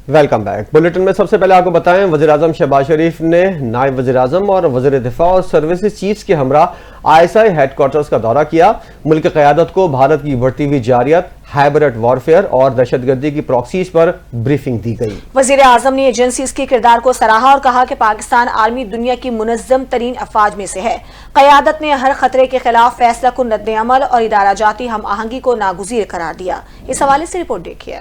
Welcome back. Bulletin میں سب سے پہلے آپ کو بتائیں، وزیراعظم شہباز شریف نے نائب وزیراعظم اور وزیر دفاع اور سروسز چیفز کے ہمراہ ISI ہیڈ کوارٹرز کا دورہ کیا۔ ملک کی قیادت کو بھارت کی بڑھتی ہوئی جارحیت، ہائبرڈ وارفیئر اور دہشت گردی کی پراکسیز پر بریفنگ دی گئی۔ وزیر اعظم نے ایجنسیز کے کردار کو سراہا اور کہا کہ پاکستان آرمی دنیا کی منظم ترین افواج میں سے ہے۔ قیادت نے ہر خطرے کے خلاف فیصلہ کن رد عمل اور ادارہ جاتی ہم آہنگی کو ناگزیر قرار دیا۔ اس حوالے سے رپورٹ دیکھیے۔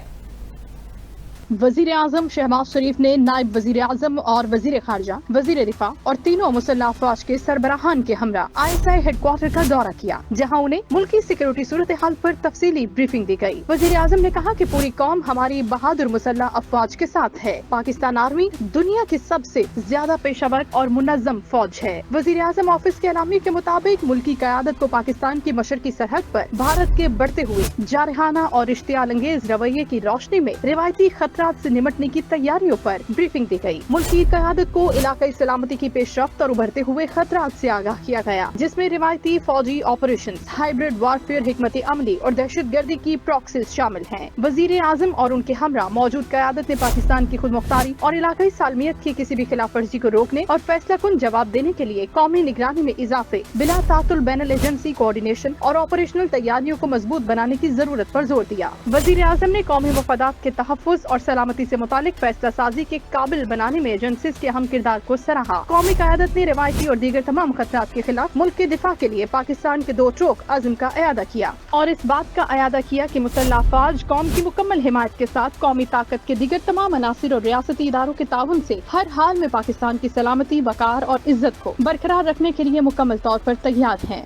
وزیر اعظم شہباز شریف نے نائب وزیر اعظم اور وزیر خارجہ، وزیر دفاع اور تینوں مسلح افواج کے سربراہان کے ہمراہ ISI ہیڈ کوارٹر کا دورہ کیا، جہاں انہیں ملکی سیکورٹی صورتحال پر تفصیلی بریفنگ دی گئی۔ وزیر اعظم نے کہا کہ پوری قوم ہماری بہادر مسلح افواج کے ساتھ ہے۔ پاکستان آرمی دنیا کی سب سے زیادہ پیشہ ور اور منظم فوج ہے۔ وزیر اعظم آفس کے اعلامیے کے مطابق ملکی قیادت کو پاکستان کی مشرقی سرحد پر بھارت کے بڑھتے ہوئے جارحانہ اور اشتعال انگیز رویے کی روشنی میں روایتی خطرات سے نمٹنے کی تیاریوں پر بریفنگ دی گئی۔ ملکی قیادت کو علاقائی سلامتی کی پیش رفت اور ابھرتے ہوئے خطرات سے آگاہ کیا گیا، جس میں روایتی فوجی آپریشنز، ہائبرڈ وارفیئر، حکمت عملی اور دہشت گردی کی پراکسیز شامل ہیں۔ وزیر اعظم اور ان کے ہمراہ موجود قیادت نے پاکستان کی خود مختاری اور علاقائی سالمیت کی کسی بھی خلاف ورزی کو روکنے اور فیصلہ کن جواب دینے کے لیے قومی نگرانی میں اضافے، بلا تعطل بین الیجنسی کوآرڈینیشن اور آپریشنل تیاریوں کو مضبوط بنانے کی ضرورت پر زور دیا۔ وزیر اعظم نے قومی مفادات کے تحفظ اور سلامتی سے متعلق فیصلہ سازی کے قابل بنانے میں ایجنسیز کے اہم کردار کو سراہا۔ قومی قیادت نے روایتی اور دیگر تمام خطرات کے خلاف ملک کے دفاع کے لیے پاکستان کے دو ٹوک عزم کا اعادہ کیا اور اس بات کا اعادہ کیا کہ مسلح افواج قوم کی مکمل حمایت کے ساتھ قومی طاقت کے دیگر تمام عناصر اور ریاستی اداروں کے تعاون سے ہر حال میں پاکستان کی سلامتی، وقار اور عزت کو برقرار رکھنے کے لیے مکمل طور پر تیار ہیں۔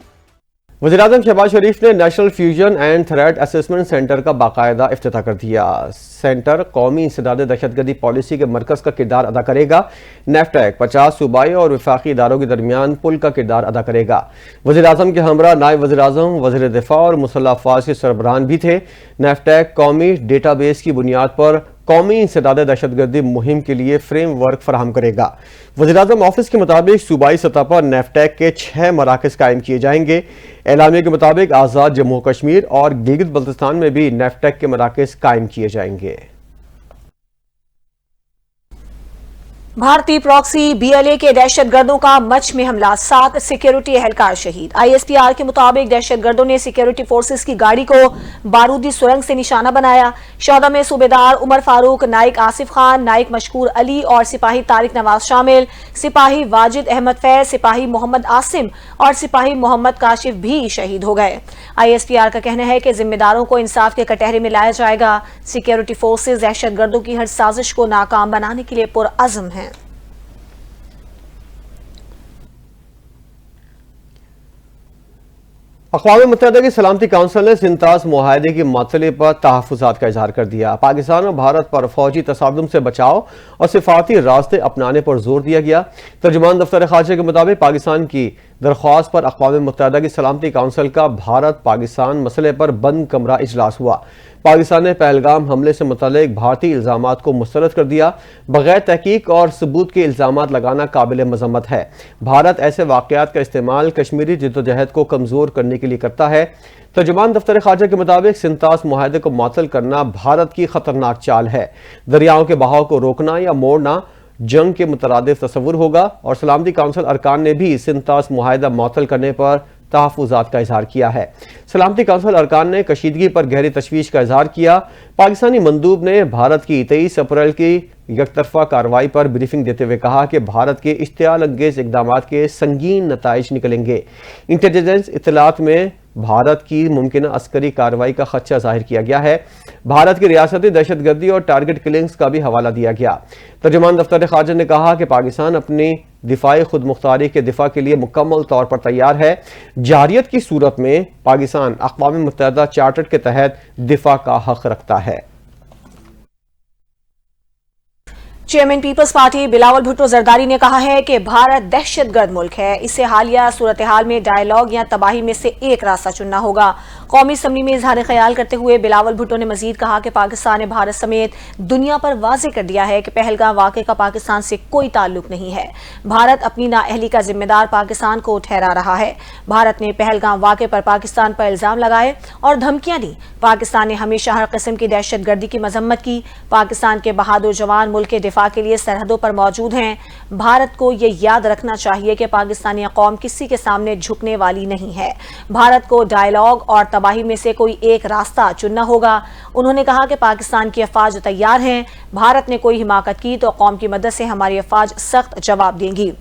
وزیراعظم شہباز شریف نے national fusion and threat assessment centre کا باقاعدہ افتتاح کر دیا۔ سینٹر قومی انسداد دہشت گردی پالیسی کے مرکز کا کردار ادا کرے گا۔ نیفٹیک 50 صوبائی اور وفاقی اداروں کے درمیان پل کا کردار ادا کرے گا۔ وزیر اعظم کے ہمراہ نائب وزیر اعظم، وزیر دفاع اور مسلح افواج کے سربراہان بھی تھے۔ نیفٹیک قومی ڈیٹا بیس کی بنیاد پر قومی انسداد دہشت گردی مہم کے لیے فریم ورک فراہم کرے گا۔ وزیراعظم آفس کے مطابق صوبائی سطح پر نیفٹیک کے 6 مراکز قائم کیے جائیں گے۔ اعلامیے کے مطابق آزاد جموں کشمیر اور گلگت بلتستان میں بھی نیفٹیک کے مراکز قائم کیے جائیں گے۔ بھارتی پراکسی BLA کے دہشت گردوں کا مچھ میں حملہ، 7 سیکیورٹی اہلکار شہید۔ ISPR کے مطابق دہشت گردوں نے سیکیورٹی فورسز کی گاڑی کو بارودی سرنگ سے نشانہ بنایا۔ شہداء میں صوبیدار عمر فاروق، نائک آصف خان، نائک مشکور علی اور سپاہی طارق نواز شامل۔ سپاہی واجد احمد فیض، سپاہی محمد عاصم اور سپاہی محمد کاشف بھی شہید ہو گئے۔ ISPR کا کہنا ہے کہ ذمہ داروں کو انصاف کے کٹہرے میں لایا جائے گا۔ سیکیورٹی فورسز دہشت گردوں کی ہر سازش کو ناکام بنانے کے لیے پرعزم ہیں۔ اقوام متحدہ کی سلامتی کونسل نے سنتاز معاہدے کی معطلی پر تحفظات کا اظہار کر دیا۔ پاکستان اور بھارت پر فوجی تصادم سے بچاؤ اور سفارتی راستے اپنانے پر زور دیا گیا۔ ترجمان دفتر خارجہ کے مطابق پاکستان کی درخواست پر اقوام متحدہ کی سلامتی کونسل کا بھارت پاکستان مسئلے پر بند کمرہ اجلاس ہوا۔ پاکستان نے پہلگام حملے سے متعلق بھارتی الزامات کو مسترد کر دیا۔ بغیر تحقیق اور ثبوت کے الزامات لگانا قابل مذمت ہے۔ بھارت ایسے واقعات کا استعمال کشمیری جدوجہد کو کمزور کرنے کے لیے کرتا ہے۔ ترجمان دفتر خارجہ کے مطابق سنتاز معاہدے کو معطل کرنا بھارت کی خطرناک چال ہے۔ دریاؤں کے بہاؤ کو روکنا یا موڑنا جنگ کے مترادف تصور ہوگا، اور سلامتی کونسل ارکان نے بھی سنتاز معاہدہ معطل کرنے پر تحفظات کا اظہار کیا ہے۔ سلامتی کونسل ارکان نے کشیدگی پر گہری تشویش کا اظہار کیا۔ پاکستانی مندوب نے بھارت کی 23 اپریل کی یک طرفہ کارروائی پر بریفنگ دیتے ہوئے کہا کہ بھارت کے اشتعال انگیز اقدامات کے سنگین نتائج نکلیں گے۔ انٹیلیجنس اطلاعات میں بھارت کی ممکنہ عسکری کارروائی کا خدشہ ظاہر کیا گیا ہے۔ بھارت کی ریاستی دہشت گردی اور ٹارگٹ کلنگز کا بھی حوالہ دیا گیا۔ ترجمان دفتر خارجہ نے کہا کہ پاکستان اپنی دفاعی خود مختاری کے دفاع کے لیے مکمل طور پر تیار ہے۔ جارحیت کی صورت میں پاکستان اقوام متحدہ چارٹر کے تحت دفاع کا حق رکھتا ہے۔ चेयरमैन पीपल्स पार्टी बिलावल भुट्टो जरदारी ने कहा है कि भारत दहशतगर्द मुल्क है, इसे हालिया सूरत हाल में डायलॉग या तबाही में से एक रास्ता चुनना होगा। कौमी असम्बली में इजहार ख्याल करते हुए बिलावल भुट्टो ने मजीद कहा कि पाकिस्तान ने भारत समेत दुनिया पर वाज़ेह कर दिया है कि पहलगाम वाक़े का पाकिस्तान से कोई ताल्लुक नहीं है। भारत अपनी नाअहली का जिम्मेदार पाकिस्तान को ठहरा रहा है। भारत ने पहलगाम वाक़े पर पाकिस्तान पर इल्जाम लगाए और धमकियां दी। पाकिस्तान ने हमेशा हर किस्म की दहशतगर्दी की मजम्मत की। पाकिस्तान के बहादुर जवान मुल्क के दिफा के लिए सरहदों पर मौजूद हैं। भारत को ये याद रखना चाहिए कि पाकिस्तानी कौम किसी के सामने झुकने वाली नहीं है। भारत को डायलॉग और तबाही में से कोई एक रास्ता चुनना होगा। उन्होंने कहा कि पाकिस्तान की अफवाज तैयार हैं। भारत ने कोई हिमाकत की तो कौम की मदद से हमारी अफवाज सख्त जवाब देंगी।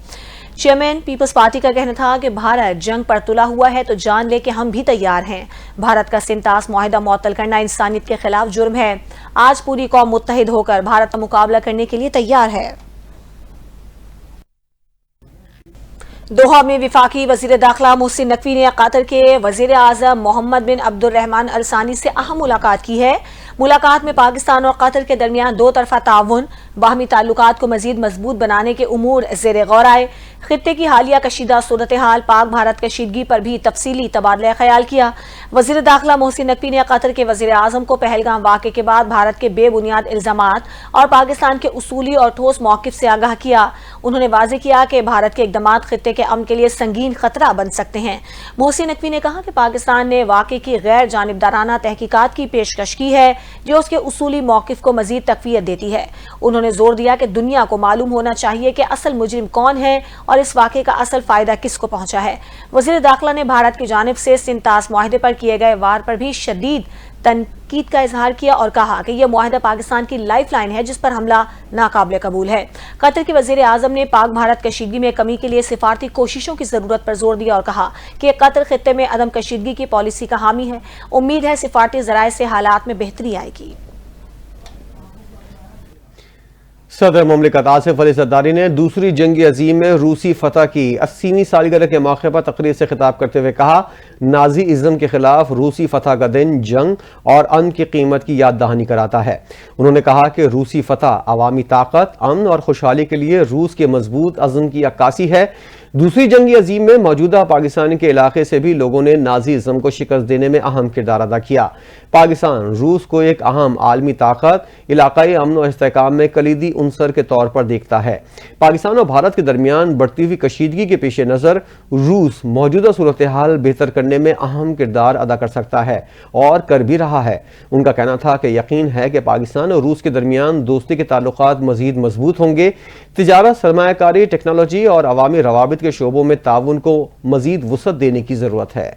चेयरमैन पीपल्स पार्टी का कहना था कि भारत जंग पर तुला हुआ है तो जान ले कि हम भी तैयार हैं। भारत का सिंतास मुआहिदा मुअत्तल करना इंसानियत के खिलाफ जुर्म है। आज पूरी कौम मुत्तहिद होकर भारत का मुकाबला करने के लिए तैयार है। दोहा में विफाकी वजीर दाखिला मोहसिन नकवी ने कतर के वजीर आजम मोहम्मद बिन अब्दुर्रहमान अल सानी से अहम मुलाकात की है। मुलाकात में पाकिस्तान और कतर के दरमियान दो तरफा ताउन, बाहमी ताल्लुकात को मजीद मजबूत बनाने के उमूर ज़ेर गौर आए। खित्ते की हालिया कशीदा सूरत हाल, पाक भारत कशीदगी पर भी तफसीली तबादला ख्याल किया। वजीर दाखिला मोहसिन नकवी ने कतर के वजीर आजम को पहलगाम वाक़े के बाद भारत के बेबुनियाद इल्जामात और पाकिस्तान के उसूली और ठोस मौक़िफ़ से आगाह किया। उन्होंने वाज़ेह किया कि भारत के इक़दामात खित्ते के अमन के लिए संगीन खतरा बन सकते हैं। मोहसिन नकवी ने कहा कि पाकिस्तान ने वाक़े की गैर जानिबदाराना तहकीकात की पेशकश की है जो उसके उसूली मौक़िफ़ को मजीद तक़वियत देती है। उन्होंने जोर दिया कि दुनिया को मालूम होना चाहिए कि असल मुजरिम कौन है और इस वाक़े का असल फायदा किसको पहुंचा है। वज़ीर दाखिला ने भारत की जानिब से सिंतास मुआहिदे पर किए गए वार पर भी शदीद तनकीद का इजहार किया और कहा कि यह मुआहिदा पाकिस्तान की लाइफ लाइन है जिस पर हमला नाकाबिले कबूल है। कतर के वज़ीर आज़म ने पाक भारत कशीदगी में कमी के लिए सिफारती कोशिशों की जरूरत पर जोर दिया और कहा कि कतर खित्ते में अदम कशीदगी की पॉलिसी का हामी है। उम्मीद है सिफारती ज़राए से हालात में बेहतरी आएगी। सदर मुमलिकत आसिफ अली ज़रदारी ने दूसरी जंग अजीम में रूसी फतह की 80वीं सालगिरह के मौके पर तकरीर से खिताब करते हुए कहा, नाजी इज़्म के खिलाफ रूसी फतह का दिन जंग और अमन की कीमत की याद दहानी कराता है। उन्होंने कहा कि रूसी फतह अवामी ताकत, अमन और खुशहाली के लिए रूस के मजबूत अज़्म की अक्कासी है। दूसरी जंग अजीम में मौजूदा पाकिस्तान के इलाके से भी लोगों ने नाजी इज़्म को शिकस्त देने में अहम किरदार अदा किया। पाकिस्तान रूस को एक अहम आलमी ताकत, इलाकाई अमन और इस्तेहकाम में कलीदी उनसर के तौर पर देखता है। पाकिस्तान और भारत के दरमियान बढ़ती हुई कशीदगी के पेश नज़र रूस मौजूदा सूरत हाल बेहतर करने में अहम किरदार अदा कर सकता है और कर भी रहा है। उनका कहना था कि यकीन है कि पाकिस्तान और रूस के दरमियान दोस्ती के ताल्लुकात मजीद मजबूत होंगे। तिजारत, सरमायाकारी, टेक्नोलॉजी और अवामी रवाबित के शोबों में ताउन को मजीद वुसअत देने की जरूरत है।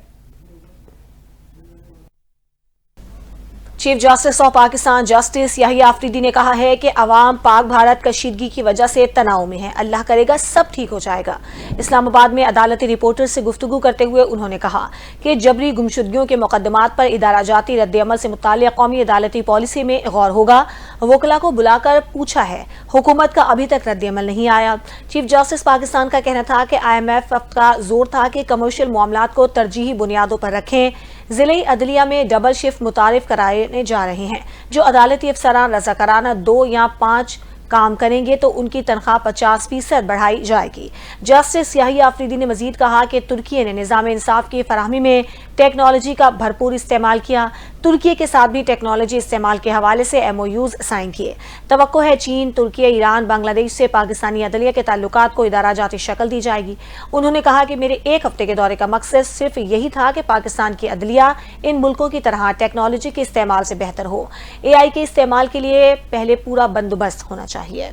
Chief justice of Pakistan justice Yahya Afridi ने कहा है कि अवाम पाक भारत कशीदगी की वजह से तनाव में है। अल्लाह करेगा सब ठीक हो जाएगा। इस्लामाबाद में अदालती रिपोर्टर से गुफ्तगू करते हुए उन्होंने कहा कि जबरी गुमशुदगियों के मुकदमात पर इदारा जाती रद्द-ए-अमल से मुताल्लिक़ कौमी अदालती पॉलिसी में गौर होगा। वकला को बुलाकर पूछा है, हुकूमत का अभी तक रद्द-ए-अमल नहीं आया। चीफ जस्टिस पाकिस्तान का कहना था कि IMF का जोर था कि कमर्शियल मामलात को तरजीही बुनियादों पर रखें। जिले अदलिया में डबल शिफ्ट मुतारिफ कराने जा रहे हैं। जो अदालती अफसरान रज़ाकाराना 2 या 5 काम करेंगे तो उनकी तनख्वाह 50% बढ़ाई जाएगी। जस्टिस याहिया आफरीदी ने मजीद कहा कि तुर्की ने निज़ाम इंसाफ की फराहमी में टेक्नोलॉजी का भरपूर इस्तेमाल किया। तुर्की के साथ भी टेक्नोलॉजी इस्तेमाल के हवाले से MOUs साइन किए। तवक्को है चीन, तुर्की, ईरान, बांग्लादेश से पाकिस्तानी अदलिया के ताल्लुकात को इदारा जाती शक्ल दी जाएगी। उन्होंने कहा कि मेरे 1 हफ्ते के दौरे का मकसद सिर्फ यही था कि पाकिस्तान की अदलिया इन मुल्कों की तरह टेक्नोलॉजी के इस्तेमाल से बेहतर हो। AI के इस्तेमाल के लिए पहले पूरा बंदोबस्त होना चाहिए।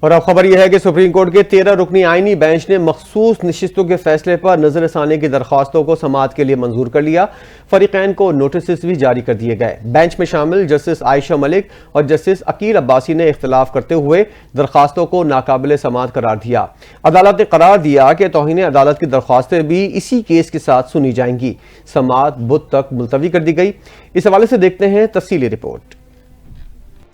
और अब खबर यह है कि सुप्रीम कोर्ट के 13 रुकनी आईनी बेंच ने मखसूस नशिस्तों के फैसले पर नजरसानी की दरख्वास्तों को समाअत के लिए मंजूर कर लिया। फरीकैन को नोटिस भी जारी कर दिए गए। बेंच में शामिल जस्टिस आयशा मलिक और जस्टिस अकील अब्बासी ने इख्तिलाफ करते हुए दरख्वास्तों को नाकाबिले समाअत करार दिया। अदालत ने करार दिया कि तौहीन अदालत की दरख्वास्तें भी इसी केस के साथ सुनी जाएंगी। समाअत बुध तक मुलतवी कर दी गई। इस हवाले से देखते हैं तफसीली रिपोर्ट।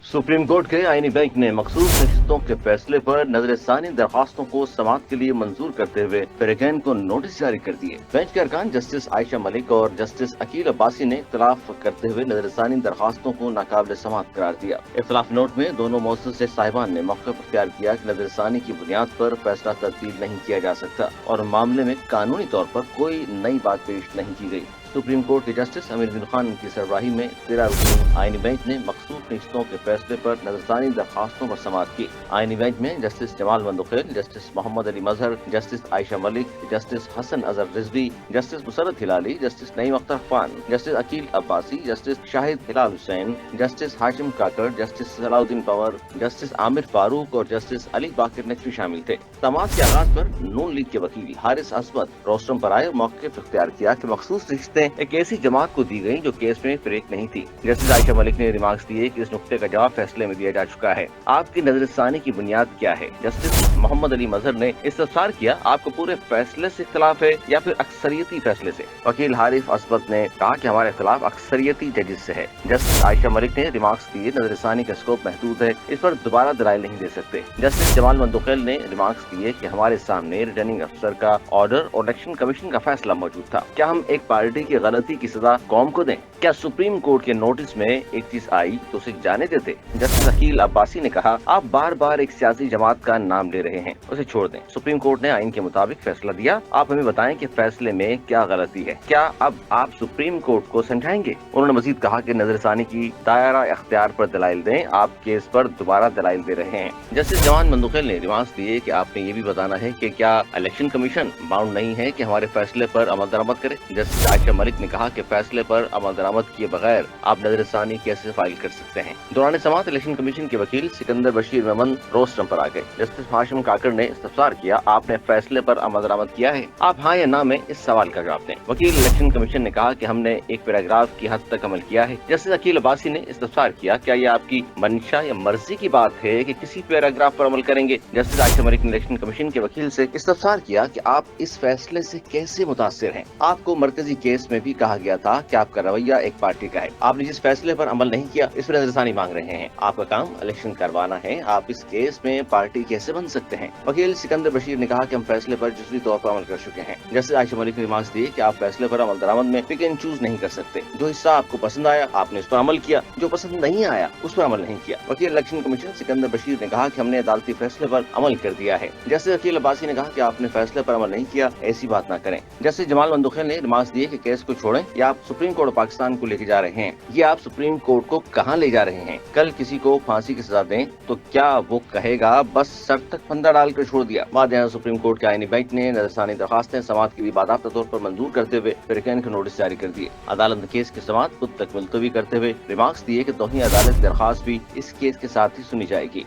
सुप्रीम कोर्ट के आईनी बेंच ने मखसूस नशिस्तों के फैसले पर नजरसानी दरखास्तों को समाअत के लिए मंजूर करते हुए फिरकैन को नोटिस जारी कर दिए। बेंच के अरकान जस्टिस आयशा मलिक और जस्टिस अकील अब्बासी ने इख्तलाफ करते हुए नजरसानी दरखास्तों को नाकाबिल समाअत करार दिया। इख्तलाफ नोट में दोनों मुअस्ससे साहिबान ने मौक़िफ़ इख्तियार किया कि नजरसानी की बुनियाद पर फैसला तब्दील नहीं किया जा सकता और मामले में कानूनी तौर पर कोई नई बात पेश नहीं की गई। सुप्रीम कोर्ट के जस्टिस अमीर बिन खान की सरबराही में 13 रुकनी आईनी बेंच ने मखसूस नशिस्तों के फैसले पर नजरसानी दरखास्तों पर समाअत की। आईनी बेंच में justice Jamal Mandokhel, justice Mohammad Ali Mazhar, justice Ayesha Malik, justice Hasan Azhar Rizvi, justice Musarrat Hilali, justice Naeem Akhtar Khan, justice Aqeel Abbasi, justice Shahid Hilal Hussain, justice Hashim Kakar, justice Salahuddin Panwar, justice Aamir Farooq और जस्टिस अली बाकिर नकवी शामिल थे। समाअत के आगाज पर नून लीग के वकील हारिस असमत रोस्टम पर आए और मौक़िफ़ इख्तियार किया कि मखसूस रिश्ते एक ऐसी जमात को दी गई जो केस में फरेक नहीं थी। जस्टिस आयशा मलिक ने रिमार्क्स दिए कि इस नुक्ते का जवाब फैसले में दिया जा चुका है। आपकी नजरसानी की बुनियाद क्या है? जस्टिस मोहम्मद अली मजहर ने इस्तफसार किया, आपको पूरे फैसले से इख्तिलाफ है या फिर अक्सरियती फैसले से? वकील हारिस असमत ने कहा कि हमारा इख्तिलाफ अक्सरियती जजेस से है। जस्टिस आयशा मलिक ने रिमार्क्स दिए, नजरसानी का स्कोप महदूद है, इस पर दोबारा दलाइल नहीं दे सकते। जस्टिस जमाल मंदुखेल ने रिमार्क्स दिए कि हमारे सामने रिटर्निंग अफसर का ऑर्डर और इलेक्शन कमीशन का फैसला मौजूद था। क्या हम एक पार्टी की गलती की सजा कौम को दें? क्या सुप्रीम कोर्ट के नोटिस में एक चीज आई तो उसे जाने देते? जस्टिस अकील अब्बासी ने कहा, आप बार बार एक सियासी जमात का नाम ले रहे हैं, उसे छोड़ दें। सुप्रीम कोर्ट ने आइन के मुताबिक फैसला दिया, आप हमें बताएं कि फैसले में क्या गलती है। क्या अब आप सुप्रीम कोर्ट को समझाएंगे? उन्होंने मजीद कहा कि नजरसानी की दायरा इख्तियार पर दलाइल दें, आप केस पर दोबारा दलाइल दे रहे हैं। जस्टिस जमान मंदुखेल ने रिमार्क्स दिए कि आपने ये भी बताना है कि क्या इलेक्शन कमीशन बाउंड नहीं है कि हमारे फैसले पर अमल दरामद करे। जस्टिस आयशा मलिक ने कहा कि फैसले पर अमल दरामद किए बगैर आप नजरसानी कैसे फाइल कर सकते हैं। दौरान समाअत इलेक्शन कमीशन के वकील सिकंदर बशीर मेमन रोस्टम पर आ गए। जस्टिस हाशिम काकड़ ने इस्तफसार किया, आपने फैसले पर अमल दरामद किया है? आप हाँ या ना में इस सवाल का जवाब दें। वकील इलेक्शन कमीशन ने कहा कि हमने एक पैराग्राफ की हद तक अमल किया है। जस्टिस अकील अब्बासी ने इस्तफसार किया, क्या ये आपकी मंशा या मर्जी की बात है कि किसी पैराग्राफ पर अमल करेंगे? जस्टिस आयशा मलिक ने इलेक्शन कमीशन के वकील से इस्तफसार किया कि आप इस फैसले से कैसे मुतासिर हैं। आपको मरकजी केस में भी कहा गया था कि आपका रवैया एक पार्टी का है। आपने जिस फैसले पर अमल नहीं किया इस पर नजरसानी मांग रहे हैं। आपका काम इलेक्शन करवाना है, आप इस केस में पार्टी कैसे बन सकते हैं? वकील सिकंदर बशीर ने कहा कि हम फैसले पर जुज़वी तौर पर अमल कर चुके हैं। जस्टिस आयशा मलिक ने रिमार्क्स दिए कि आप फैसले पर अमल दरामद में पिक एंड चूज नहीं कर सकते। जो हिस्सा आपको पसंद आया आपने उस पर अमल किया, जो पसंद नहीं आया उस पर अमल नहीं किया। वकील इलेक्शन कमीशन सिकंदर बशीर ने कहा कि हमने अदालती फैसले पर अमल कर दिया है। जस्टिस अकील अब्बासी ने कहा कि आपने फैसले पर अमल नहीं किया, ऐसी बात ना करें। जस्टिस जमाल मंदुखेल ने रिमार्क्स दिए कि केस को छोड़ें या आप सुप्रीम कोर्ट पाकिस्तान को लेके जा रहे हैं। ये आप सुप्रीम कोर्ट को कहां ले जा रहे हैं? कल किसी को फांसी की सजा दें तो क्या वो कहेगा बस सर तक फंदा डाल कर छोड़ दिया? बाद में सुप्रीम कोर्ट के आईनी बेंच ने नजरसानी दरखास्तें समाअत के लिए बाकायदा तौर पर मंजूर करते हुए फिरकैन को नोटिस जारी कर दिए। अदालत ने केस की समाअत खुद तक मुलतवी करते हुए रिमार्क्स दिए कि तौहीन अदालत दरखास्त भी इस केस के साथ ही सुनी जाएगी।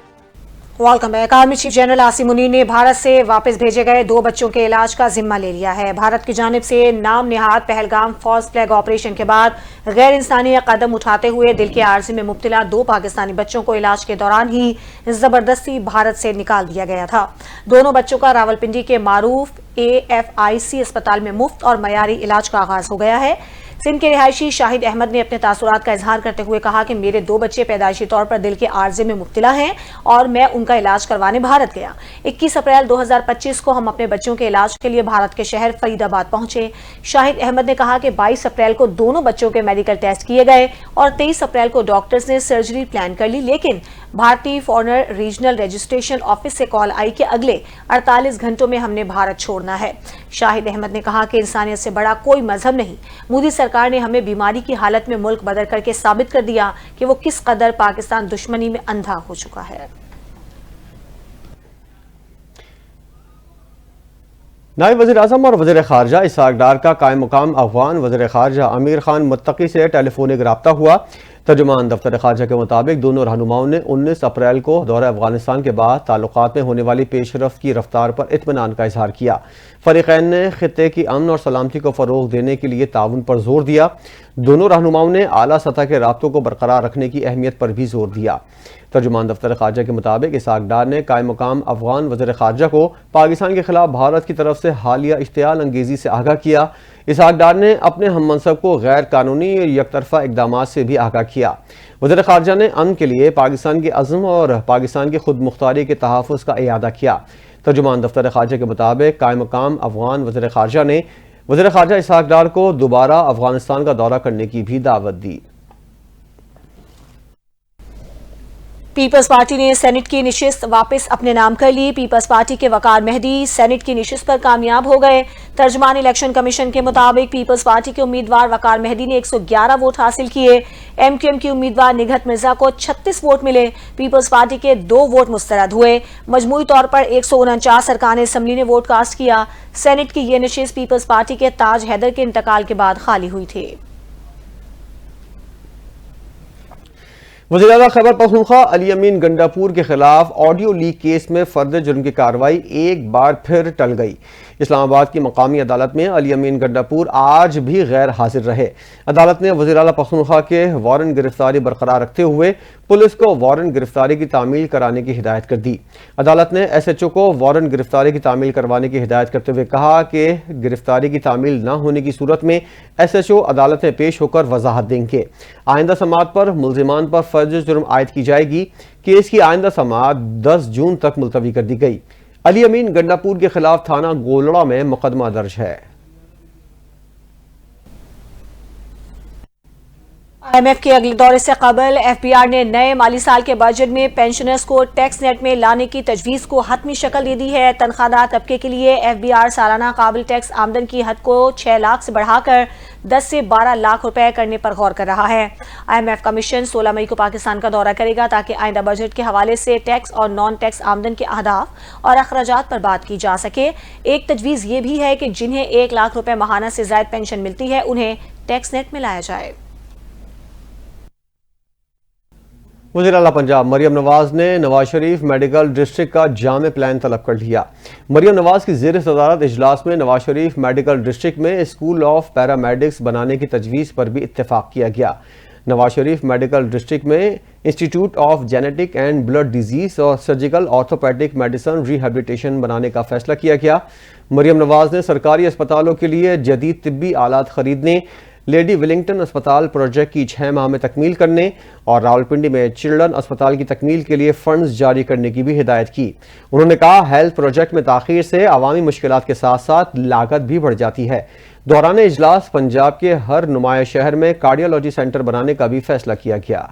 Welcome back. Army chief general Asim Munir ने भारत से वापस भेजे गए 2 बच्चों के इलाज का जिम्मा ले लिया है। भारत की जानिब से नाम निहाद पहलगाम फॉल्स फ्लैग ऑपरेशन के बाद गैर इंसानी कदम उठाते हुए दिल के आर्जी में मुब्तला 2 पाकिस्तानी बच्चों को इलाज के दौरान ही जबरदस्ती भारत से निकाल दिया गया था। दोनों बच्चों का रावलपिंडी के मारूफ AFIC अस्पताल में मुफ्त और मयारी इलाज का आगाज हो गया है। सिंध के रिहायशी शाहिद अहमद ने अपने तासुरात का इजहार करते हुए कहा कि मेरे 2 बच्चे पैदाइशी तौर पर दिल के आर्जे में मुब्तला हैं और मैं उनका इलाज करवाने भारत गया। 21 अप्रैल 2025 को हम अपने बच्चों के इलाज के लिए भारत के शहर फरीदाबाद पहुंचे। शाहिद अहमद ने कहा कि 22 अप्रैल को दोनों बच्चों के मेडिकल टेस्ट किए गए और 23 अप्रैल को डॉक्टर्स ने सर्जरी प्लान कर ली, लेकिन भारतीय फॉरेनर रीजनल रजिस्ट्रेशन ऑफिस से कॉल आई कि अगले 48 घंटों में हमने भारत छोड़ना है। शाहिद अहमद ने कहा कि इंसानियत से बड़ा कोई मजहब नहीं। मोदी सरकार ने हमें बीमारी की हालत में मुल्क बदल करके साबित कर दिया कि वो किस कदर पाकिस्तान दुश्मनी में अंधा हो चुका है। नायब वज़ीर आज़म और वज़ीर ख़ारजा इसहाक़ डार का कायम मुकाम अफ़गान वज़ीर ख़ारजा अमीर खान मुत्तकी से टेलीफोनिक रब्ता हुआ। तर्जुमान दफ्तर ख़ारजा के मुताबिक दोनों रहनुमाओं ने 19 अप्रैल को दौरा अफ़गानिस्तान के बाद ताल्लुक़ात में होने वाली पेशरफ़्त की रफ्तार पर इत्मीनान का इजहार किया। فریقین نے خطے کی امن اور سلامتی کو فروغ دینے کے لیے تعاون پر زور دیا۔ دونوں رہنماؤں نے اعلیٰ سطح کے رابطوں کو برقرار رکھنے کی اہمیت پر بھی زور دیا۔ ترجمان دفتر خارجہ کے مطابق اسحاق ڈار نے قائم مقام افغان وزیر خارجہ کو پاکستان کے خلاف بھارت کی طرف سے حالیہ اشتعال انگیزی سے آگاہ کیا۔ اسحاق ڈار نے اپنے ہم منصب کو غیر قانونی اور یک طرفہ اقدامات سے بھی آگاہ کیا۔ وزیر خارجہ نے امن کے لیے پاکستان کے عزم اور پاکستان کی خود مختاری کے تحفظ کا اعادہ کیا۔ ترجمان دفتر خارجہ کے مطابق قائم مقام افغان وزیر خارجہ نے وزیر خارجہ اسحاق ڈار کو دوبارہ افغانستان کا دورہ کرنے کی بھی دعوت دی۔ پیپلز پارٹی نے سینٹ کی نشست واپس اپنے نام کر لی۔ پیپلز پارٹی کے وقار مہدی سینٹ کی نشست پر کامیاب ہو گئے۔ ترجمان الیکشن کمیشن کے مطابق پیپلز پارٹی کے امیدوار وقار مہدی نے 111 ووٹ حاصل کیے۔ ایم کیو ایم کی امیدوار نگہت مرزا کو 36 ووٹ ملے۔ پیپلز پارٹی کے 2 ووٹ مسترد ہوئے۔ مجموعی طور پر 149 ارکان اسمبلی نے ووٹ کاسٹ کیا۔ سینٹ کی یہ نشست پیپلز پارٹی کے تاج حیدر کے انتقال کے بعد خالی ہوئی تھی۔ وزیر اعلیٰ خیبر پختونخوا علی امین گنڈاپور کے خلاف آڈیو لیک کیس میں فرد جرم کی کارروائی ایک بار پھر ٹل گئی۔ اسلام آباد کی مقامی عدالت میں علی امین گنڈاپور آج بھی غیر حاضر رہے۔ عدالت نے وزیر اعلیٰ پختونخوا کے وارنٹ گرفتاری برقرار رکھتے ہوئے پولیس کو وارنٹ گرفتاری کی تعمیل کرانے کی ہدایت کر دی۔ عدالت نے ایس ایچ او کو وارنٹ گرفتاری کی تعمیل کروانے کی ہدایت کرتے ہوئے کہا کہ گرفتاری کی تعمیل نہ ہونے کی صورت میں ایس ایچ او عدالت میں پیش ہو کر وضاحت دیں گے۔ آئندہ سماعت پر ملزمان پر فرض جرم عائد کی جائے گی۔ کیس کی آئندہ سماعت 10 جون تک ملتوی کر دی گئی۔ علی امین گنڈاپور کے خلاف تھانہ گولڑا میں مقدمہ درج ہے۔ آئی ایم ایف کے اگلے دورے سے قبل ایف بی آر نے نئے مالی سال کے بجٹ میں پینشنرز کو ٹیکس نیٹ میں لانے کی تجویز کو حتمی شکل دے دی ہے۔ تنخواہ دار طبقے کے لیے ایف بی آر سالانہ قابل ٹیکس آمدن کی حد کو 6 لاکھ سے بڑھا کر 10 سے 12 لاکھ روپے کرنے پر غور کر رہا ہے۔ آئی ایم ایف کمیشن 16 مئی کو پاکستان کا دورہ کرے گا تاکہ آئندہ بجٹ کے حوالے سے ٹیکس اور نان ٹیکس آمدن کے اہداف اور اخراجات پر بات کی جا سکے۔ ایک تجویز یہ بھی ہے کہ جنہیں 1 لاکھ روپے ماہانہ سے زائد پینشن ملتی ہے انہیں ٹیکس نیٹ میں لایا جائے۔ وزیر اعلیٰ پنجاب مریم نواز نے نواز شریف میڈیکل ڈسٹرکٹ کا جامع پلان طلب کر لیا۔ مریم نواز کی زیر صدارت اجلاس میں نواز شریف میڈیکل ڈسٹرکٹ میں اسکول آف پیرامیڈکس بنانے کی تجویز پر بھی اتفاق کیا گیا۔ نواز شریف میڈیکل ڈسٹرکٹ میں institute of genetic and blood disease اور سرجیکل آرتھوپیڈک میڈیسن ریہیبلیٹیشن بنانے کا فیصلہ کیا گیا۔ مریم نواز نے سرکاری اسپتالوں کے لیے جدید طبی آلات خریدنے، لیڈی ولنگٹن اسپتال پروجیکٹ کی 6 ماہ میں تکمیل کرنے اور راولپنڈی میں چلڈرن اسپتال کی تکمیل کے لیے فنڈز جاری کرنے کی بھی ہدایت کی۔ انہوں نے کہا ہیلتھ پروجیکٹ میں تاخیر سے عوامی مشکلات کے ساتھ ساتھ لاگت بھی بڑھ جاتی ہے۔ دوران اجلاس پنجاب کے ہر نمایاں شہر میں کارڈیالوجی سینٹر بنانے کا بھی فیصلہ کیا گیا۔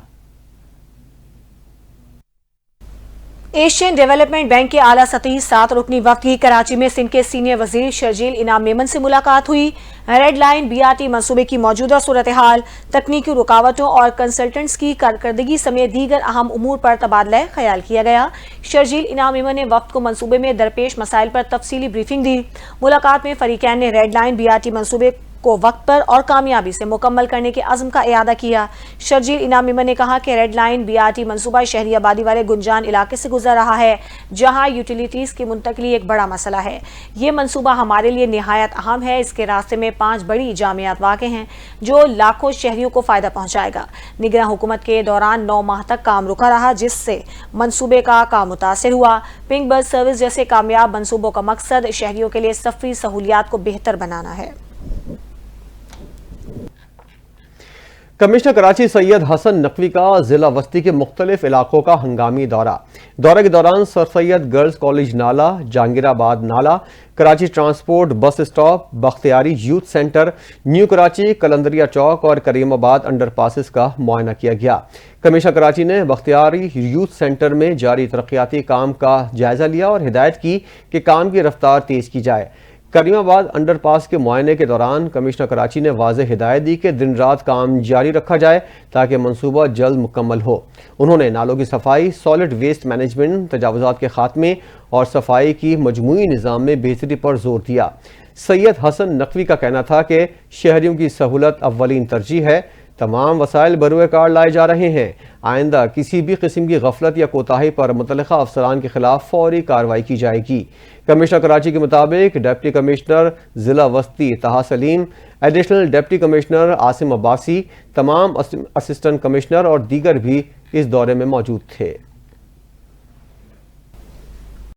ایشین ڈیولپمنٹ بینک کے اعلیٰ سطحی 7 رکنی وفد کی کراچی میں سندھ کے سینئر وزیر شرجیل انعام میمن سے ملاقات ہوئی۔ Red line B R T منصوبے کی موجودہ صورتحال، تکنیکی رکاوٹوں اور کنسلٹنٹس کی کارکردگی سمیت دیگر اہم امور پر تبادلہ خیال کیا گیا۔ شرجیل انعام میمن نے وفد کو منصوبے میں درپیش مسائل پر تفصیلی بریفنگ دی۔ ملاقات میں فریقین نے red line B R T منصوبے کو وقت پر اور کامیابی سے مکمل کرنے کے عزم کا اعادہ کیا۔ شرجیل انعام میمن نے کہا کہ red line B R T منصوبہ شہری آبادی والے گنجان علاقے سے گزر رہا ہے جہاں یوٹیلیٹیز کی منتقلی ایک بڑا مسئلہ ہے۔ یہ منصوبہ ہمارے لیے نہایت اہم ہے۔ اس کے راستے میں 5 بڑی جامعات واقع ہیں جو لاکھوں شہریوں کو فائدہ پہنچائے گا۔ نگراں حکومت کے دوران 9 ماہ تک کام رکا رہا جس سے منصوبے کا کام متاثر ہوا۔ پنک بس سروس جیسے کامیاب منصوبوں کا مقصد شہریوں کے لیے سفری سہولیات کو بہتر بنانا ہے۔ کمشنر کراچی سید حسن نقوی کا ضلع وسطی کے مختلف علاقوں کا ہنگامی دورے کے دوران سر سید گرلز کالج نالا، جہانگیر آباد نالا، Karachi transport bus stop, Bakhtiari youth centre, new Karachi, Qalandria Chowk اور کریم آباد انڈر پاسز کا معائنہ کیا گیا۔ کمشنر کراچی نے بختیاری یوتھ سینٹر میں جاری ترقیاتی کام کا جائزہ لیا اور ہدایت کی کہ کام کی رفتار تیز کی جائے۔ کریم آباد انڈر پاس کے معائنے کے دوران کمشنر کراچی نے واضح ہدایت دی کہ دن رات کام جاری رکھا جائے تاکہ منصوبہ جلد مکمل ہو۔ انہوں نے نالوں کی صفائی، سالڈ ویسٹ مینجمنٹ، تجاوزات کے خاتمے اور صفائی کی مجموعی نظام میں بہتری پر زور دیا۔ سید حسن نقوی کا کہنا تھا کہ شہریوں کی سہولت اولین ترجیح ہے، تمام وسائل بروئے کار لائے جا رہے ہیں، آئندہ کسی بھی قسم کی غفلت یا کوتاہی پر متعلقہ افسران کے خلاف فوری کارروائی کی جائے گی۔ کمشنر کراچی کے مطابق ڈپٹی کمشنر ضلع وسطی Taha Saleem, additional deputy commissioner Asim Abbasi, تمام اسسٹنٹ کمشنر اور دیگر بھی اس دورے میں موجود تھے۔